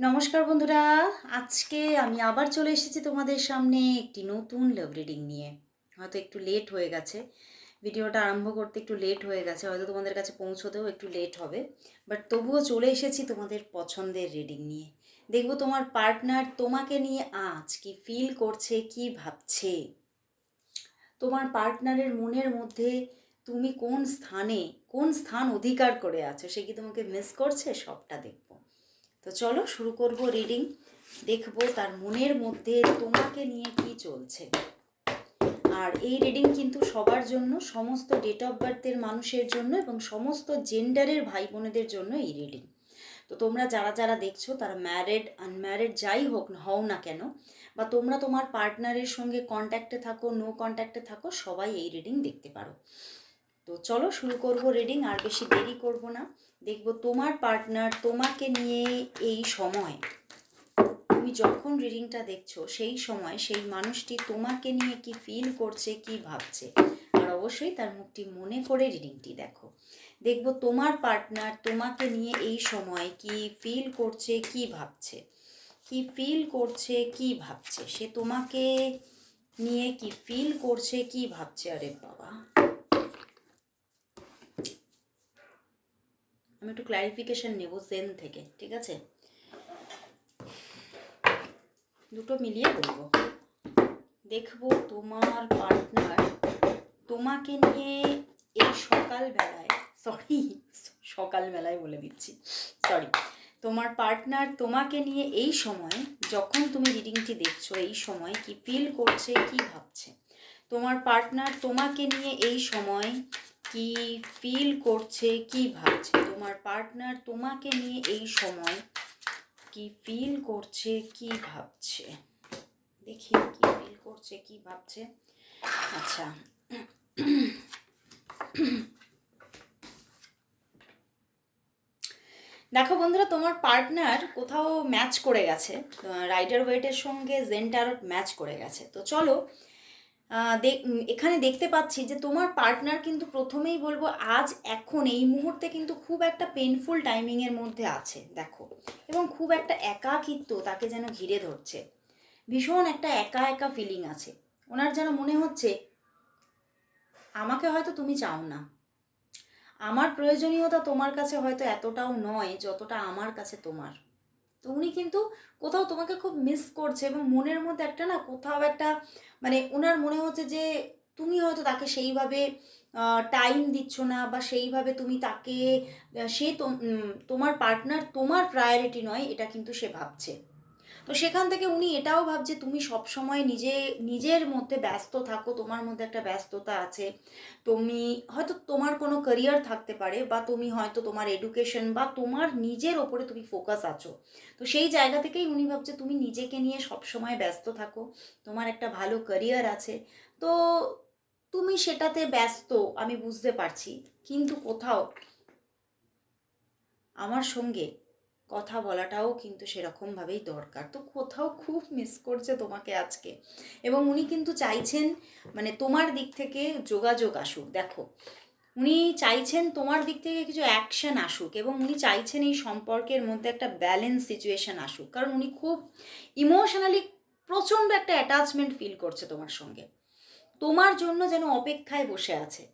নমস্কার বন্ধুরা, আজকে আমি আবার চলে এসেছি তোমাদের সামনে একটি নতুন লাভ রিডিং নিয়ে। হয়তো একটু লেট হয়ে গেছে, ভিডিওটা আরম্ভ করতে একটু লেট হয়ে গেছে, হয়তো তোমাদের কাছে পৌঁছতেও একটু লেট হবে, বাট তবুও চলে এসেছি তোমাদের পছন্দের রিডিং নিয়ে। দেখবো তোমার পার্টনার তোমাকে নিয়ে আজ কি ফিল করছে, কি ভাবছে, তোমার পার্টনারের মনের মধ্যে তুমি কোন স্থান অধিকার করে আছো, সে কি তোমাকে মিস করছে, সবটা দেখবো। তো চলো শুরু করব রিডিং। দেখবো তার মনের মধ্যে তোমাকে নিয়ে কি চলছে। আর এই রিডিং কিন্তু সবার জন্য, সমস্ত ডেট অফ বার্থের মানুষের জন্য এবং সমস্ত জেন্ডারের ভাই বোনেদের জন্য এই রিডিং। তো তোমরা যারা যারা দেখছো তারা ম্যারিড আনম্যারিড যাই হও না কেন, বা তোমরা তোমার পার্টনারের সঙ্গে কন্ট্যাক্টে থাকো, নো কন্ট্যাক্টে থাকো, সবাই এই রিডিং দেখতে পারো। তো চলো শুরু করব রিডিং, আর বেশি দেরি করব না। দেখবো তোমার পার্টনার তোমাকে নিয়ে এই সময়, তুমি যখন রিডিংটা দেখছো সেই সময় সেই মানুষটি তোমাকে নিয়ে কি ফিল করছে, কি ভাবছে। আর অবশ্যই তার মুখটি মনে করে রিডিংটি দেখো। দেখবো তোমার পার্টনার তোমাকে নিয়ে এই সময় কি ফিল করছে, কি ভাবছে, কি ফিল করছে, কি ভাবছে, সে তোমাকে নিয়ে কি ফিল করছে, কি ভাবছে। আরে বাবা, আমি একটু ক্ল্যারিফিকেশন নেব জেন থেকে, ঠিক আছে? দুটো মিলিয়ে বলবো। দেখবো তোমার পার্টনার তোমাকে নিয়ে এই সকালবেলায় বলে দিচ্ছি, সরি। তোমার পার্টনার তোমাকে নিয়ে এই সময়, যখন তুমি রিডিংটি দেখছো, এই সময় কি ফিল করছে, কি ভাবছে। তোমার পার্টনার তোমাকে নিয়ে এই সময় কি ফিল করছে, কি ভাবছে। তোমার পার্টনার তোমাকে নিয়ে এই সময় কি ফিল করছে, কি ভাবছে। দেখি কি ফিল করছে, কি ভাবছে। আচ্ছা, দেখো বন্ধুরা, তোমার পার্টনার কোথাও ম্যাচ করে গেছে, রাইডার ওয়েটের সঙ্গে জেন ট্যারট ম্যাচ করে গেছে। তো চলো এখানে দেখতে পাচ্ছি যে তোমার পার্টনার কিন্তু, প্রথমেই বলবো, আজ এখন এই মুহূর্তে কিন্তু খুব একটা পেনফুল টাইমিংয়ের মধ্যে আছে, দেখো। এবং খুব একটা একাকিত্ব তাকে যেন ঘিরে ধরছে, ভীষণ একটা একা একা ফিলিং আছে ওনার। যেন মনে হচ্ছে আমাকে হয়তো তুমি চাও না, আমার প্রয়োজনীয়তা তোমার কাছে হয়তো এতটাও নয় যতটা আমার কাছে তোমার। তো উনি কিন্তু কোথাও তোমাকে খুব মিস করছে, এবং মনের মধ্যে একটা না, কোথাও একটা, মানে ওনার মনে হচ্ছে যে তুমি হয়তো তাকে সেইভাবে টাইম দিচ্ছ না, বা সেইভাবে তুমি তাকে, তোমার পার্টনার তোমার প্রায়োরিটি নয়, এটা কিন্তু সে ভাবছে। তো সেখান থেকে উনি এটাও ভাবছে তুমি সবসময় নিজের মধ্যে ব্যস্ত থাকো, তোমার মধ্যে একটা ব্যস্ততা আছে। তুমি হয়তো, তোমার কোনো ক্যারিয়ার থাকতে পারে, বা তুমি হয়তো তোমার এডুকেশন বা তোমার নিজের ওপরে তুমি ফোকাস আছো। তো সেই জায়গা থেকেই উনি ভাবছে তুমি নিজেকে নিয়ে সবসময় ব্যস্ত থাকো, তোমার একটা ভালো ক্যারিয়ার আছে, তো তুমি সেটাতে ব্যস্ত, আমি বুঝতে পারছি। কিন্তু কোথাও আমার সঙ্গে কথা বলাটাও কিন্তু সেরকমভাবেই দরকার। তো কোথাও খুব মিস করছে তোমাকে আজকে, এবং উনি কিন্তু চাইছেন, মানে তোমার দিক থেকে যোগাযোগ আসুক। দেখো, উনি চাইছেন তোমার দিক থেকে কিছু অ্যাকশন আসুক, এবং উনি চাইছেন এই সম্পর্কের মধ্যে একটা ব্যালেন্স সিচুয়েশন আসুক, কারণ উনি খুব ইমোশনালি প্রচণ্ড একটা অ্যাটাচমেন্ট ফিল করছে তোমার সঙ্গে। তোমার জন্য যেন অপেক্ষায় বসে আছে,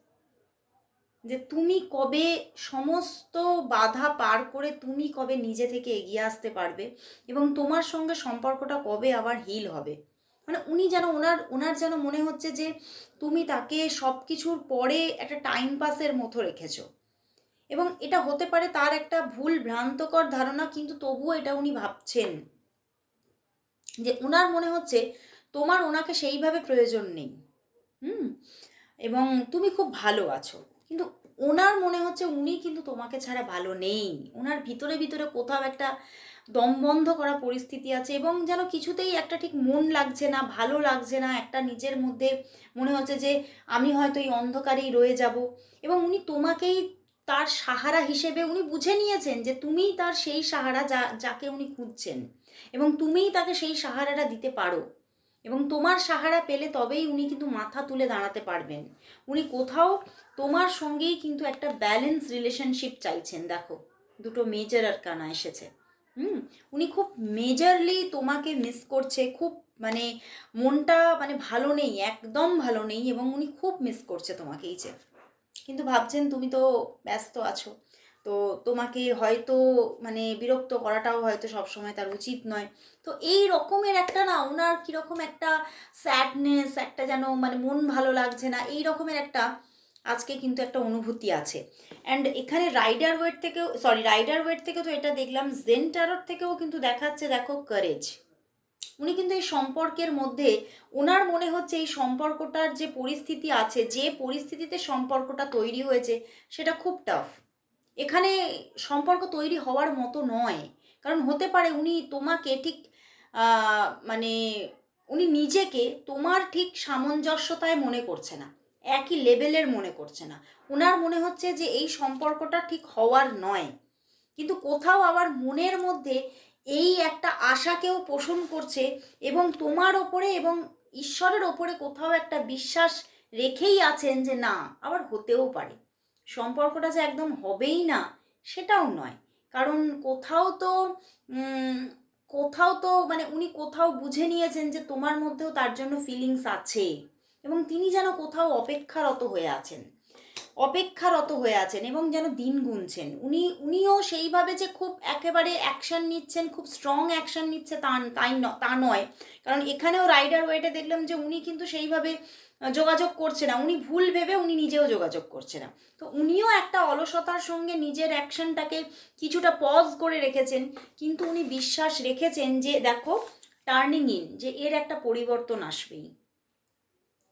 যে তুমি কবে সমস্ত বাধা পার করে তুমি কবে নিজে থেকে এগিয়ে আসতে পারবে, এবং তোমার সঙ্গে সম্পর্কটা কবে আবার হিল হবে। মানে উনি যেন, ওনার যেন মনে হচ্ছে যে তুমি তাকে সব কিছুর পরে একটা টাইম পাসের মতো রেখেছো। এবং এটা হতে পারে তার একটা ভুল ভ্রান্তকর ধারণা, কিন্তু তবুও এটা উনি ভাবছেন যে ওনার মনে হচ্ছে তোমার ওনাকে সেইভাবে প্রয়োজন নেই। হুম। এবং তুমি খুব ভালো আছো, কিন্তু ওনার মনে হচ্ছে উনি কিন্তু তোমাকে ছাড়া ভালো নেই। ওনার ভিতরে ভিতরে কোথাও একটা দমবন্ধ করা পরিস্থিতি আছে, এবং যেন কিছুতেই একটা ঠিক মন লাগছে না, ভালো লাগছে না, একটা নিজের মধ্যে মনে হচ্ছে যে আমি হয়তো এই অন্ধকারেই রয়ে যাব। এবং উনি তোমাকেই তার সাহারা হিসেবে উনি বুঝে নিয়েছেন যে তুমিই তার সেই সাহারা, যাকে উনি খুঁজছেন, এবং তুমিই তাকে সেই সাহারাটা দিতে পারো। এবং তোমার সাহারা পেলে তবেই উনি কিন্তু মাথা তুলে দাঁড়াতে পারবেন। উনি কোথাও তোমার সঙ্গেই কিন্তু একটা ব্যালেন্স রিলেশনশিপ চাইছেন। দেখো, দুটো মেজর আরকানা এসেছে, হুম, উনি খুব মেজরলি তোমাকে মিস করছে, খুব মানে মনটা মানে ভালো নেই, একদম ভালো নেই, এবং উনি খুব মিস করছে তোমাকে। এই যে কিন্তু ভাবছেন তুমি তো ব্যস্ত আছো, তো তোমাকে হয়তো মানে বিরক্ত করাটাও হয়তো সবসময় তার উচিত নয়। তো এই রকমের একটা না ওনার কীরকম একটা স্যাডনেস, একটা যেন মানে মন ভালো লাগছে না, এই রকমের একটা আজকে কিন্তু একটা অনুভূতি আছে। অ্যান্ড এখানে রাইডার ওয়েট থেকে তো এটা দেখলাম, জেন ট্যারট থেকেও কিন্তু দেখাচ্ছে দেখো কারেজ। উনি কিন্তু এই সম্পর্কের মধ্যে ওনার মনে হচ্ছে এই সম্পর্কটার যে পরিস্থিতি আছে, যে পরিস্থিতিতে সম্পর্কটা তৈরি হয়েছে সেটা খুব টাফ। এখানে সম্পর্ক তৈরি হওয়ার মতো নয়। কারণ হতে পারে উনি তোমাকে ঠিক মানে উনি নিজেকে তোমার ঠিক সামঞ্জস্যতায় মনে করছে না, একই লেভেলের মনে করছে না। ওনার মনে হচ্ছে যে এই সম্পর্কটা ঠিক হওয়ার নয়, কিন্তু কোথাও আবার মনের মধ্যে এই একটা আশাকেও পোষণ করছে, এবং তোমার ওপরে এবং ঈশ্বরের ওপরে কোথাও একটা বিশ্বাস রেখেই আছেন যে না, আবার হতেও পারে। সম্পর্কটা যে একদম হবেই না সেটাও নয়। কারণ উম, কোথাও তো মানে উনি কোথাও বুঝে নিয়েছেন যে তোমার মধ্যেও তার জন্য ফিলিংস আছে, এবং তিনি যেন কোথাও অপেক্ষারত হয়ে আছেন এবং যেন দিন গুনছেন। উনিও সেইভাবে যে খুব একেবারে অ্যাকশন নিচ্ছেন, খুব স্ট্রং অ্যাকশন নিচ্ছে তা নয়। কারণ এখানেও রাইডার ওয়েটে দেখলাম যে উনি কিন্তু সেইভাবে যোগাযোগ করছে না, উনি ভুল ভেবে উনি নিজেও যোগাযোগ করছে না। তো উনিও একটা অলসতার সঙ্গে নিজের অ্যাকশনটাকে কিছুটা পজ করে রেখেছেন, কিন্তু উনি বিশ্বাস রেখেছেন যে দেখো টার্নিং ইন, যে এর একটা পরিবর্তন আসবেই।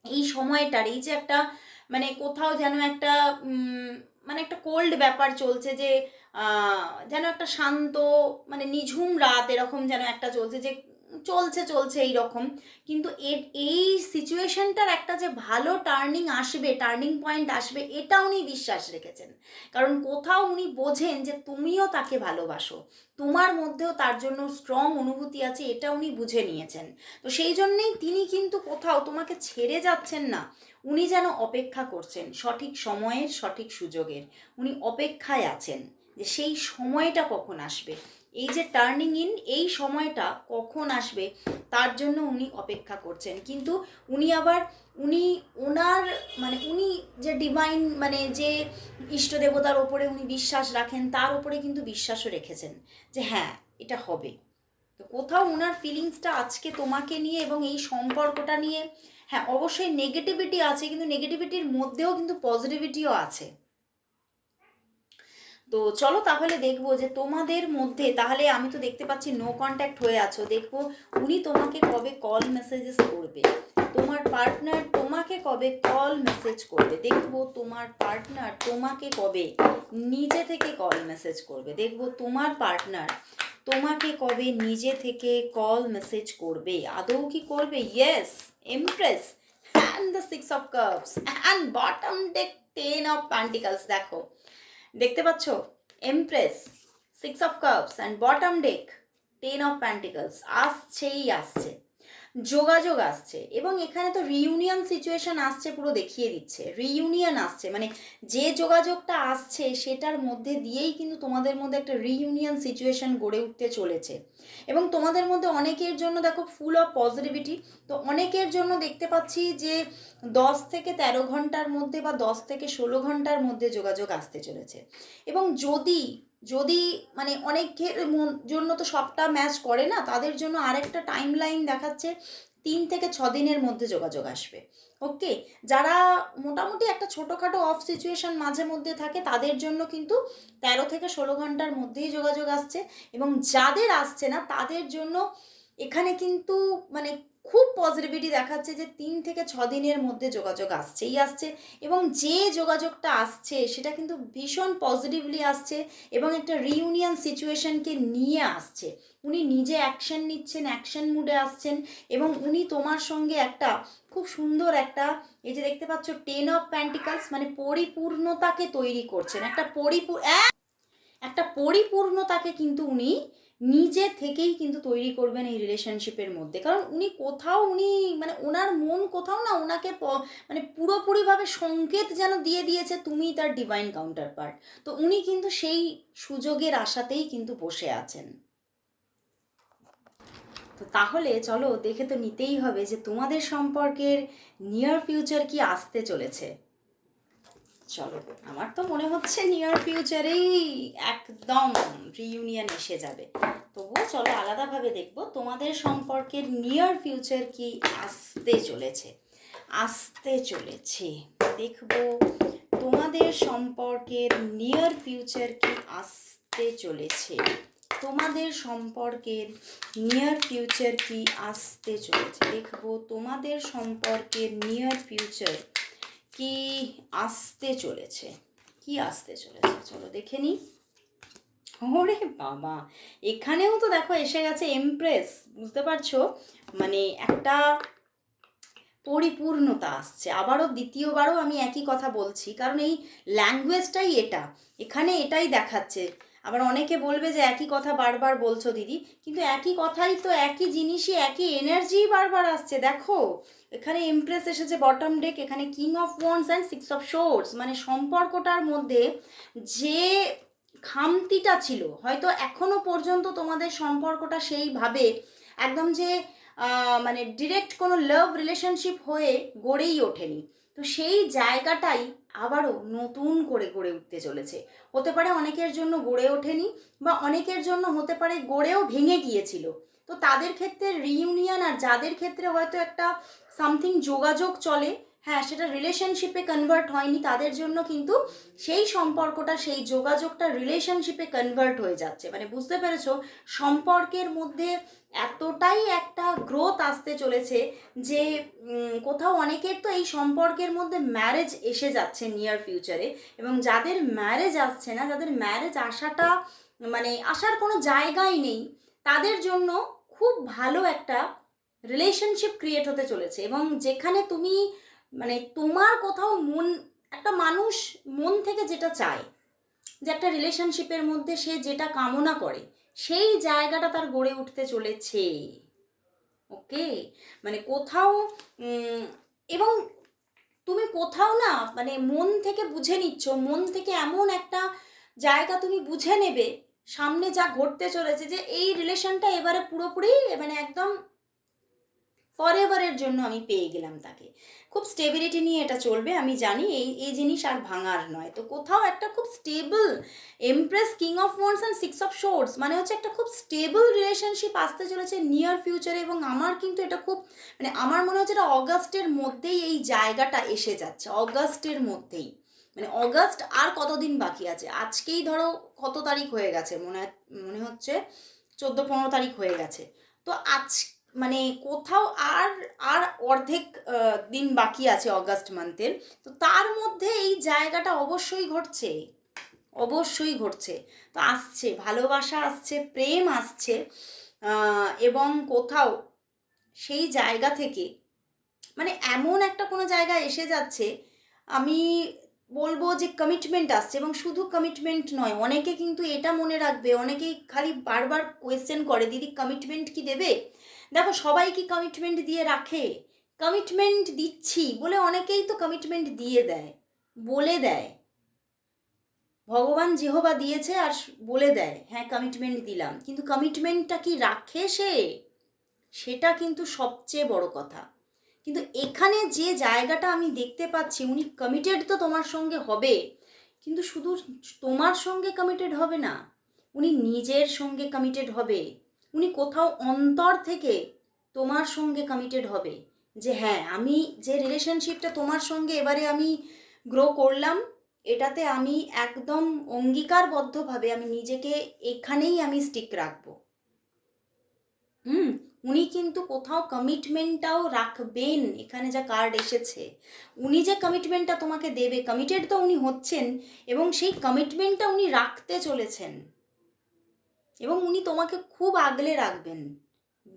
এই সময়টার এই যে একটা মানে কোথাও যেন একটা মানে একটা কোল্ড ব্যাপার চলছে, যে যেন একটা শান্ত মানে নিঝুম রাত এরকম যেন একটা চলছে, যে চলছে এই রকম। কিন্তু এই সিচুয়েশনটার একটা যে ভালো টার্নিং পয়েন্ট আসবে, এটা উনি বিশ্বাস রেখেছেন। কারণ কোথাও উনি বোঝেন যে তুমিও তাকে ভালোবাসো, তোমার মধ্যেও তার জন্য স্ট্রং অনুভূতি আছে, এটা উনি বুঝে নিয়েছেন। তো সেই জন্যেই তিনি কিন্তু কোথাও তোমাকে ছেড়ে যাচ্ছেন না, উনি যেন অপেক্ষা করছেন সঠিক সময়ের, সঠিক সুযোগের। উনি অপেক্ষায় আছেন যে সেই সময়টা কখন আসবে, এই যে টার্নিং ইন, এই সময়টা কখন আসবে তার জন্য উনি অপেক্ষা করছেন। কিন্তু উনি আবার উনি ওনার মানে উনি যে ডিভাইন মানে যে ইষ্ট দেবতার ওপরে উনি বিশ্বাস রাখেন, তার ওপরে কিন্তু বিশ্বাসও রেখেছেন যে হ্যাঁ এটা হবে। তো কোথাও ওনার ফিলিংসটা আজকে তোমাকে নিয়ে এবং এই সম্পর্কটা নিয়ে, হ্যাঁ অবশ্যই নেগেটিভিটি আছে, কিন্তু নেগেটিভিটির মধ্যেও কিন্তু পজিটিভিটিও আছে। তো চলো তাহলে দেখবো যে তোমাদের মধ্যে, তাহলে আমি তো দেখতে পাচ্ছি নো কন্ট্যাক্ট হয়ে আছো, দেখবো উনি তোমাকে কবে কল মেসেজেস করবে, তোমার পার্টনার তোমাকে কবে কল মেসেজ করবে, দেখবো তোমার পার্টনার তোমাকে কবে নিজে থেকে কল মেসেজ করবে, দেখবো তোমার পার্টনার তোমাকে কবে নিজে থেকে কল মেসেজ করবে, আদৌ কি করবে? Yes, empress and the 6 of Cups and bottom day 10 of Pentacles। দেখো দেখতে পাচ্ছ, empress, 6 of Cups and bottom day 10 of Pentacles আসছেই আসছে, যোগাযোগ আসছে, এবং এখানে তো রিইউনিয়ন সিচুয়েশন আসছে, পুরো দেখিয়ে দিচ্ছে রিইউনিয়ন আসছে, মানে যে যোগাযোগটা আসছে সেটার মধ্যে দিয়েই কিন্তু তোমাদের মধ্যে একটা রিইউনিয়ন সিচুয়েশন গড়ে উঠতে চলেছে। এবং তোমাদের মধ্যে অনেকের জন্য দেখো ফুল অফ পজিটিভিটি, তো অনেকের জন্য দেখতে পাচ্ছি যে 10 থেকে 13 ঘন্টার মধ্যে বা 10 থেকে 16 ঘন্টার মধ্যে যোগাযোগ আসতে চলেছে। এবং যদি যদি মানে অনেকের জন্য তো সবটা ম্যাচ করে না, তাদের জন্য আরেকটা টাইম লাইন দেখাচ্ছে 3 থেকে 6 দিনের মধ্যে যোগাযোগ আসবে। ওকে, যারা মোটামুটি একটা ছোটোখাটো অফ সিচুয়েশন মাঝে মধ্যে থাকে তাদের জন্য কিন্তু 13 থেকে 16 ঘন্টার মধ্যেই যোগাযোগ আসছে। এবং যাদের আসছে না তাদের জন্য এখানে কিন্তু মানে খুব পজিটিভিটি দেখাচ্ছে যে 3 থেকে 6 দিনের মধ্যে যোগাযোগ আসছে, এবং যে যোগাযোগটা আসছে সেটা কিন্তু ভীষণ পজিটিভলি আসছে, এবং একটা রিইউনিয়ন সিচুয়েশনকে নিয়ে আসছে। উনি নিজে অ্যাকশন নিচ্ছেন, অ্যাকশন মুডে আসছেন, এবং উনি তোমার সঙ্গে একটা খুব সুন্দর একটা এই যে দেখতে পাচ্ছ 10 of Pentacles মানে পরিপূর্ণতাকে তৈরি করছেন, একটা পরিপূর্ণতাকে কিন্তু উনি নিজে থেকেই কিন্তু তৈরি করবেন এই রিলেশনশিপের মধ্যে। কারণ উনি মানে ওনার মন কোথাও না ওনাকে মানে পুরোপুরিভাবে সংকেত যেন দিয়ে দিয়েছে তুমি তার ডিভাইন কাউন্টার পার্ট। তো উনি কিন্তু সেই সুযোগের আশাতেই কিন্তু বসে আছেন। তো তাহলে চলো দেখে তো নিতেই হবে যে তোমাদের সম্পর্কের নিয়ার ফিউচার কি আসতে চলেছে। চলো, আমার তো মনে হচ্ছে নিয়ার ফিউচারেই একদম রিইউনিয়ন এসে যাবে। তবুও চলো আলাদাভাবে দেখবো তোমাদের সম্পর্কের নিয়ার ফিউচার কি আসতে চলেছে। আসতে চলেছে, দেখবো তোমাদের সম্পর্কের নিয়ার ফিউচার কি আসতে চলেছে। তোমাদের সম্পর্কের নিয়ার ফিউচার কি আসতে চলেছে, দেখবো তোমাদের সম্পর্কের নিয়ার ফিউচার কি আসতে চলেছে। কি আসতে চলেছে চলো দেখে নিই। ওরে বাবা, এখানেও তো দেখো এসে গেছে এমপ্রেস, বুঝতে পারছো, মানে একটা পরিপূর্ণতা আসছে। আবারও দ্বিতীয়বারও আমি একই কথা বলছি, কারণ এই ল্যাঙ্গুয়েজটাই এটা, এখানে এটাই দেখাচ্ছে। আবার অনেকে বলবে যে একই কথা বারবার বলছো দিদি, কিন্তু একই কথাই তো, একই জিনিসই, একই এনার্জি বারবার আসছে। দেখো এখানে এমপ্রেস এসেছে বটম ডেক, এখানে king of wands and six of swords, মানে সম্পর্কটার মধ্যে যে খামতিটা ছিল, হয়তো এখনো পর্যন্ত তোমাদের সম্পর্কটা সেইভাবে একদম যে মানে ডিরেক্ট কোনো লাভ রিলেশনশিপ হয়ে গড়েই ওঠেনি, তো সেই জায়গাটাই আবারও নতুন করে গড়ে উঠতে চলেছে। হতে পারে অনেকের জন্য গড়ে ওঠেনি, বা অনেকের জন্য হতে পারে গড়েও ভেঙে গিয়েছিল। তো তাদের ক্ষেত্রে রিইউনিয়ন, আর যাদের ক্ষেত্রে হয়তো একটা সামথিং যোগাযোগ চলে, হ্যাঁ সেটা রিলেশনশিপে কনভার্ট হয়নি, তাদের জন্য কিন্তু সেই সম্পর্কটা, সেই যোগাযোগটা রিলেশনশিপে কনভার্ট হয়ে যাচ্ছে। মানে বুঝতে পেরেছো, সম্পর্কের মধ্যে এতটাই একটা গ্রোথ আসতে চলেছে যে কোথাও অনেকের তো এই সম্পর্কের মধ্যে ম্যারেজ এসে যাচ্ছে নিয়ার ফিউচারে, এবং যাদের ম্যারেজ আসছে না, যাদের ম্যারেজ আসাটা মানে আসার কোনো জায়গাই নেই, তাদের জন্য খুব ভালো একটা রিলেশনশিপ ক্রিয়েট হতে চলেছে। এবং যেখানে তুমি মানে তোমার কোথাও মন, একটা মানুষ মন থেকে যেটা চায়, যে একটা রিলেশনশিপের মধ্যে সে যেটা কামনা করে, সেই জায়গাটা তার গড়ে উঠতে চলেছে। ওকে, মানে কোথাও এবং তুমি কোথাও না মানে মন থেকে বুঝে নিচ্ছ, মন থেকে এমন একটা জায়গা তুমি বুঝে নেবে সামনে যা ঘটতে চলেছে, যে এই রিলেশনটা এবারে পুরোপুরি মানে একদম ফরএভারের জন্য আমি পেয়ে গেলাম তাকে। খুব স্টেবিলিটি নিয়ে এটা চলবে, আমি জানি এই এই জিনিস আর ভাঙার নয়। তো কোথাও একটা খুব stable empress, king of wands and six of swords, মানে হচ্ছে একটা খুব স্টেবল রিলেশনশিপ আসতে চলেছে নিয়ার ফিউচারে। এবং আমার কিন্তু এটা খুব মানে আমার মনে হচ্ছে এটা অগাস্টের মধ্যেই এই জায়গাটা এসে যাচ্ছে, অগাস্টের মধ্যেই। মানে অগাস্ট আর কতদিন বাকি আছে, আজকেই ধরো কত তারিখ হয়ে গেছে, মনে হচ্ছে 14-15 তারিখ হয়ে গেছে। তো আজ মানে কোথাও আর আর অর্ধেক দিন বাকি আছে অগাস্ট মান্থের। তো তার মধ্যে এই জায়গাটা অবশ্যই ঘটছে, অবশ্যই ঘটছে। তো আসছে ভালোবাসা, আসছে প্রেম, আসছে এবং কোথাও সেই জায়গা থেকে মানে এমন একটা কোনো জায়গায় এসে যাচ্ছে, আমি বলবো যে কমিটমেন্ট আসছে। এবং শুধু কমিটমেন্ট নয়, অনেকে কিন্তু এটা মনে রাখবে, অনেকেই খালি বারবার কোয়েশ্চেন করে দিদি কমিটমেন্ট কি দেবে। দেখো সবাই কি কমিটমেন্ট দিয়ে রাখে? কমিটমেন্ট দিচ্ছি বলে অনেকেই তো কমিটমেন্ট দিয়ে দেয়, বলে দেয়, ভগবান যেহোবা দিয়েছে আর বলে দেয় হ্যাঁ কমিটমেন্ট দিলাম, কিন্তু কমিটমেন্টটা কি রাখে সে? সেটা কিন্তু সবচেয়ে বড় কথা। কিন্তু এখানে যে জায়গাটা আমি দেখতে পাচ্ছি, উনি কমিটেড তো তোমার সঙ্গে হবে, কিন্তু শুধু তোমার সঙ্গে কমিটেড হবে না, উনি নিজের সঙ্গে কমিটেড হবে। উনি কোথাও অন্তর থেকে তোমার সঙ্গে কমিটেড হবে, যে হ্যাঁ আমি যে রিলেশনশিপটা তোমার সঙ্গে এবারে আমি গ্রো করলাম, এটাতে আমি একদম অঙ্গীকারবদ্ধভাবে আমি নিজেকে এখানেই আমি স্টিক রাখবো। উনি কিন্তু কোথাও কমিটমেন্টটাও রাখবেন। এখানে যা কার্ড এসেছে, উনি যে কমিটমেন্টটা তোমাকে দেবে, কমিটেড তো উনি হচ্ছেন, এবং সেই কমিটমেন্টটা উনি রাখতে চলেছেন। এবং উনি তোমাকে খুব আগলে রাখবেন,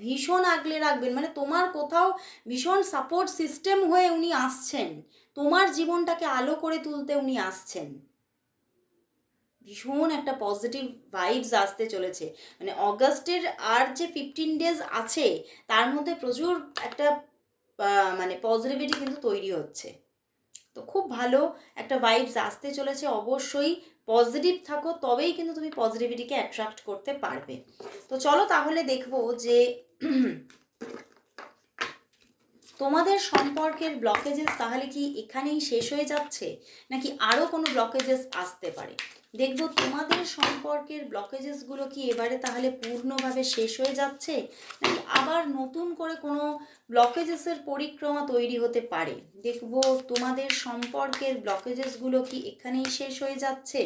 ভীষণ আগলে রাখবেন। মানে তোমার কোথাও ভীষণ সাপোর্ট সিস্টেম হয়ে উনি আসছেন, তোমার জীবনটাকে আলো করে তুলতে উনি আসছেন। ভীষণ একটা পজিটিভ ভাইবস আসতে চলেছে। মানে অগাস্টের আর যে 15 ডেজ আছে, তার মধ্যে প্রচুর একটা মানে পজিটিভিটি কিন্তু তৈরি হচ্ছে। তো খুব ভালো একটা ভাইবস আসতে চলেছে। অবশ্যই পজিটিভ থাকো, তবেই কিন্তু তুমি পজিটিভিটিকে অ্যাট্রাক্ট করতে পারবে। তো চলো তাহলে দেখবো যে তোমাদের সম্পর্কের ব্লকেজেস তাহলে কি এখানেই শেষ হয়ে যাচ্ছে, নাকি আরও কোনো ব্লকেজেস আসতে পারে? দেখব তোমাদের সম্পর্কের ব্লকেজেসগুলো কি এবারে তাহলে পূর্ণভাবে শেষ হয়ে যাচ্ছে, নাকি আবার নতুন করে কোনো ব্লকেজেসের পরিক্রমা তৈরি হতে পারে? দেখব তোমাদের সম্পর্কের ব্লকেজেসগুলো কি এখানেই শেষ হয়ে যাচ্ছে।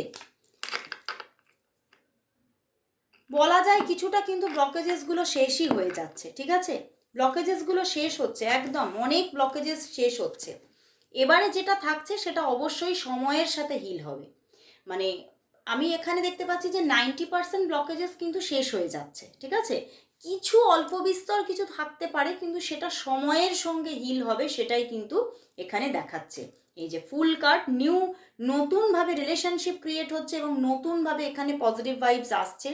বলা যায় কিছুটা কিন্তু ব্লকেজেসগুলো শেষই হয়ে যাচ্ছে, ঠিক আছে? ব্লকেজেসগুলো শেষ হচ্ছে, একদম অনেক ব্লকেজেস শেষ হচ্ছে। এবারে যেটা থাকছে সেটা অবশ্যই সময়ের সাথে হিল হবে। মানে আমি এখানে দেখতে পাচ্ছি যে 90% ব্লকেজেস কিন্তু শেষ হয়ে যাচ্ছে, ঠিক আছে? কিছু অল্প বিস্তর কিছু থাকতে পারে, কিন্তু সেটা সময়ের সঙ্গে হিল হবে, সেটাই কিন্তু এখানে দেখাচ্ছে। এই যে ফুল কার্ড, নতুনভাবে রিলেশনশিপ ক্রিয়েট হচ্ছে এবং নতুনভাবে এখানে পজিটিভ ভাইবস আসছে।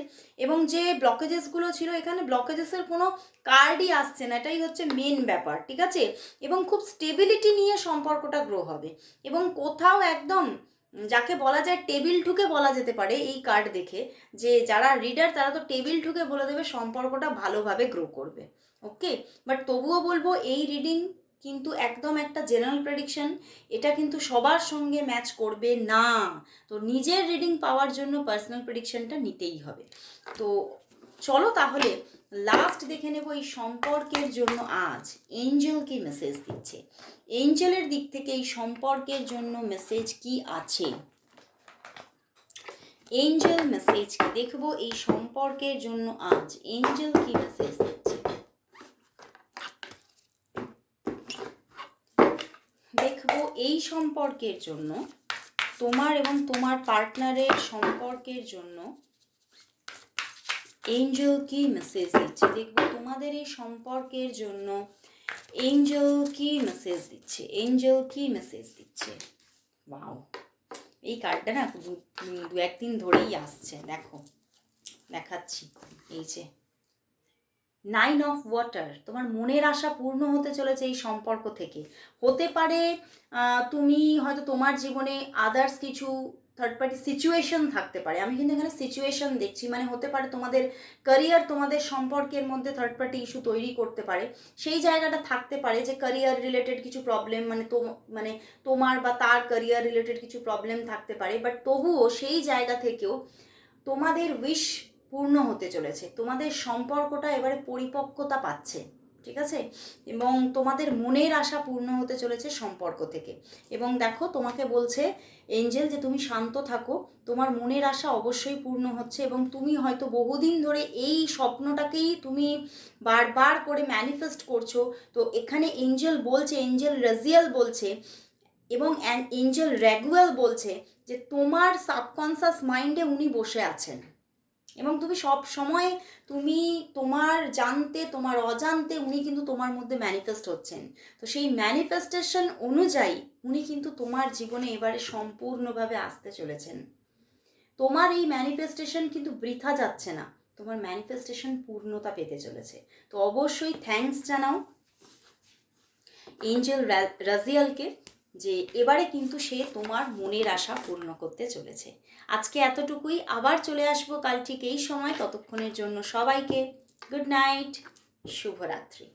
এবং যে ব্লকেজেসগুলো ছিল, এখানে ব্লকেজেসের কোনো কার্ডই আসছে না, এটাই হচ্ছে মেন ব্যাপার, ঠিক আছে? এবং খুব স্টেবিলিটি নিয়ে সম্পর্কটা গ্রো হবে। এবং কোথাও একদম যাকে বলা যায় টেবিল ঠুকে বলা যেতে পারে এই কার্ড দেখে, যে যারা রিডার তারা তো টেবিল ঠুকে বলে দেবে সম্পর্কটা ভালোভাবে গ্রো করবে। ওকে, বাট তবুও বলবো এই রিডিং কিন্তু একদম একটা জেনারেল প্রেডিকশন, এটা কিন্তু সবার সঙ্গে ম্যাচ করবে না। তো নিজের রিডিং পাওয়ার জন্য পার্সোনাল প্রেডিকশনটা নিতেই হবে। তো চলো তাহলে লাস্ট দেখে নেব এই সম্পর্কের জন্য আজ এঞ্জেল কি মেসেজ দিচ্ছে। এঞ্জেলের দিক থেকে এই সম্পর্কের জন্য মেসেজ কি আছে, এঞ্জেল মেসেজ কি দেখবো এই সম্পর্কের জন্য আজ এঞ্জেল কি মেসেজ দিচ্ছে। দেখবো এই সম্পর্কের জন্য, তোমার এবং তোমার পার্টনারের সম্পর্কের জন্য এঞ্জেল কি মেসেজ দিচ্ছে। দেখবো তোমাদের এই সম্পর্কের জন্য এঞ্জেল কি মেসেজ দিচ্ছে, এঞ্জেল কি মেসেজ দিচ্ছে। ওয়াও, এই কার্ডটা না দু একদিন ধরেই আসছে, দেখো দেখাচ্ছি। এই যে 9 অফ ওয়াটার, তোমার মনের আশা পূর্ণ হতে চলেছে এই সম্পর্ক থেকে। হতে পারে তুমি হয়তো তোমার জীবনে আদার্স কিছু থার্ড পার্টি সিচুয়েশন থাকতে পারে, আমি কিন্তু এখানে সিচুয়েশন দেখছি। মানে হতে পারে তোমাদের ক্যারিয়ার তোমাদের সম্পর্কের মধ্যে থার্ড পার্টি ইস্যু তৈরি করতে পারে, সেই জায়গাটা থাকতে পারে যে ক্যারিয়ার রিলেটেড কিছু প্রবলেম, মানে তোমার বা তার ক্যারিয়ার রিলেটেড কিছু প্রবলেম থাকতে পারে। বাট তবুও সেই জায়গা থেকেও তোমাদের উইশ পূর্ণ হতে চলেছে, তোমাদের সম্পর্কটা এবারে পরিপক্কতা পাচ্ছে, ঠিক আছে? এবং তোমাদের মনের আশা পূর্ণ হতে চলেছে সম্পর্ক থেকে। এবং দেখো তোমাকে বলছে এঞ্জেল যে তুমি শান্ত থাকো, তোমার মনের আশা অবশ্যই পূর্ণ হচ্ছে। এবং তুমি হয়তো বহুদিন ধরে এই স্বপ্নটাকেই তুমি বারবার করে ম্যানিফেস্ট করছো। তো এখানে এঞ্জেল বলছে, এঞ্জেল রাজিয়াল বলছে এবং এঞ্জেল র্যাগুয়েল বলছে যে তোমার সাবকনসিয়াস মাইন্ডে উনি বসে আছেন এবং তুমি সব সময় তুমি তোমার জানতে তোমার অজান্তে উনি কিন্তু তোমার মধ্যে ম্যানিফেস্ট হচ্ছেন। তো সেই ম্যানিফেস্টেশন অনুযায়ী উনি কিন্তু তোমার জীবনে এবারে সম্পূর্ণভাবে আসতে চলেছেন। তোমার এই ম্যানিফেস্টেশন কিন্তু বৃথা যাচ্ছে না, তোমার ম্যানিফেস্টেশন পূর্ণতা পেতে চলেছে। তো অবশ্যই থ্যাঙ্কস জানাও এঞ্জেল রাজিয়ালকে, যে এবারে কিন্তু সে তোমার মনের আশা পূর্ণ করতে চলেছে। আজকে এতটুকুই, আবার চলে আসবো কাল ঠিক এই সময়। ততক্ষণের জন্য সবাইকে গুড নাইট, শুভরাত্রি।